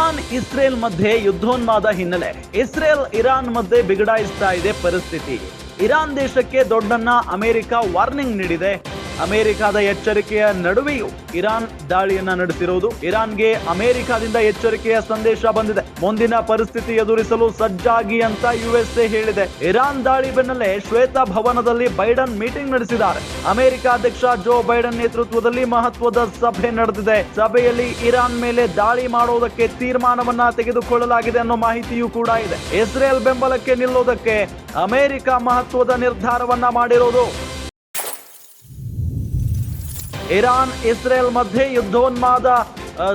Iran Israel ಮಧ್ಯೆ ಯುದ್ಧೋನ್ಮಾದ ಹಿನ್ನೆಲೆ Israel Iran ಮಧ್ಯೆ ಬಿಗಡಾಯಿಸ್ತಾ ಇದೆ ಪರಿಸ್ಥಿತಿ. ಇರಾನ್ ದೇಶಕ್ಕೆ ದೊಡ್ಡನ್ನ ಅಮೆರಿಕ ವಾರ್ನಿಂಗ್ ನೀಡಿದೆ. ಅಮೆರಿಕದ ಎಚ್ಚರಿಕೆಯ ನಡುವೆಯೂ ಇರಾನ್ ದಾಳಿಯನ್ನ ನಡೆಸಿರುವುದು. ಇರಾನ್ಗೆ ಅಮೆರಿಕದಿಂದ ಎಚ್ಚರಿಕೆಯ ಸಂದೇಶ ಬಂದಿದೆ. ಮುಂದಿನ ಪರಿಸ್ಥಿತಿ ಎದುರಿಸಲು ಸಜ್ಜಾಗಿ ಅಂತ ಯುಎಸ್ಎ ಹೇಳಿದೆ. ಇರಾನ್ ದಾಳಿ ಬೆನ್ನಲ್ಲೇ ಶ್ವೇತ ಭವನದಲ್ಲಿ ಬೈಡನ್ ಮೀಟಿಂಗ್ ನಡೆಸಿದ್ದಾರೆ. ಅಮೆರಿಕ ಅಧ್ಯಕ್ಷ ಜೋ ಬೈಡನ್ ನೇತೃತ್ವದಲ್ಲಿ ಮಹತ್ವದ ಸಭೆ ನಡೆದಿದೆ. ಸಭೆಯಲ್ಲಿ ಇರಾನ್ ಮೇಲೆ ದಾಳಿ ಮಾಡುವುದಕ್ಕೆ ತೀರ್ಮಾನವನ್ನ ತೆಗೆದುಕೊಳ್ಳಲಾಗಿದೆ ಅನ್ನೋ ಮಾಹಿತಿಯೂ ಕೂಡ ಇದೆ. ಇಸ್ರೇಲ್ ಬೆಂಬಲಕ್ಕೆ ನಿಲ್ಲೋದಕ್ಕೆ ಅಮೆರಿಕ ಮಹತ್ವದ ನಿರ್ಧಾರವನ್ನ ಮಾಡಿರೋದು. ಇರಾನ್ ಇಸ್ರೇಲ್ ಮಧ್ಯೆ ಯುದ್ಧೋನ್ಮಾದ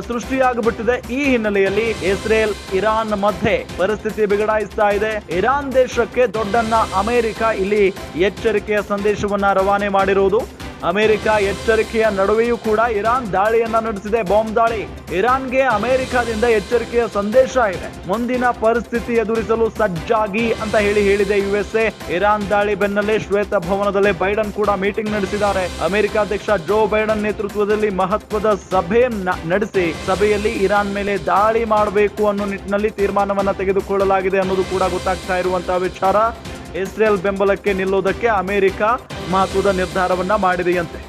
ಸೃಷ್ಟಿಯಾಗಿಬಿಟ್ಟಿದೆ. ಈ ಹಿನ್ನೆಲೆಯಲ್ಲಿ ಇಸ್ರೇಲ್ ಇರಾನ್ ಮಧ್ಯೆ ಪರಿಸ್ಥಿತಿ ಬಿಗಡಾಯಿಸ್ತಾ ಇದೆ. ಇರಾನ್ ದೇಶಕ್ಕೆ ದೊಡ್ಡನ್ನ ಅಮೆರಿಕ ಇಲ್ಲಿ ಎಚ್ಚರಿಕೆಯ ಸಂದೇಶವನ್ನ ರವಾನೆ ಮಾಡಿರುವುದು. ಅಮೆರಿಕ ಎಚ್ಚರಿಕೆಯ ನಡುವೆಯೂ ಕೂಡ ಇರಾನ್ ದಾಳಿಯನ್ನ ನಡೆಸಿದೆ. ಬಾಂಬ್ ದಾಳಿ. ಇರಾನ್ಗೆ ಅಮೆರಿಕದಿಂದ ಎಚ್ಚರಿಕೆಯ ಸಂದೇಶ ಇದೆ. ಮುಂದಿನ ಪರಿಸ್ಥಿತಿ ಎದುರಿಸಲು ಸಜ್ಜಾಗಿ ಅಂತ ಹೇಳಿದೆ ಯುಎಸ್ಎ. ಇರಾನ್ ದಾಳಿ ಬೆನ್ನಲ್ಲೇ ಶ್ವೇತ ಭವನದಲ್ಲೇ ಬೈಡನ್ ಕೂಡ ಮೀಟಿಂಗ್ ನಡೆಸಿದ್ದಾರೆ. ಅಮೆರಿಕ ಅಧ್ಯಕ್ಷ ಜೋ ಬೈಡನ್ ನೇತೃತ್ವದಲ್ಲಿ ಮಹತ್ವದ ಸಭೆ ನಡೆಸಿ ಸಭೆಯಲ್ಲಿ ಇರಾನ್ ಮೇಲೆ ದಾಳಿ ಮಾಡಬೇಕು ಅನ್ನೋ ನಿಟ್ಟಿನಲ್ಲಿ ತೀರ್ಮಾನವನ್ನ ತೆಗೆದುಕೊಳ್ಳಲಾಗಿದೆ ಅನ್ನೋದು ಕೂಡ ಗೊತ್ತಾಗ್ತಾ ಇರುವಂತಹ ವಿಚಾರ. ಇಸ್ರೇಲ್ ಬೆಂಬಲಕ್ಕೆ ನಿಲ್ಲೋದಕ್ಕೆ ಅಮೆರಿಕ ಮಹತ್ವದ ನಿರ್ಧಾರವನ್ನ ಮಾಡಿದೆಯಂತೆ.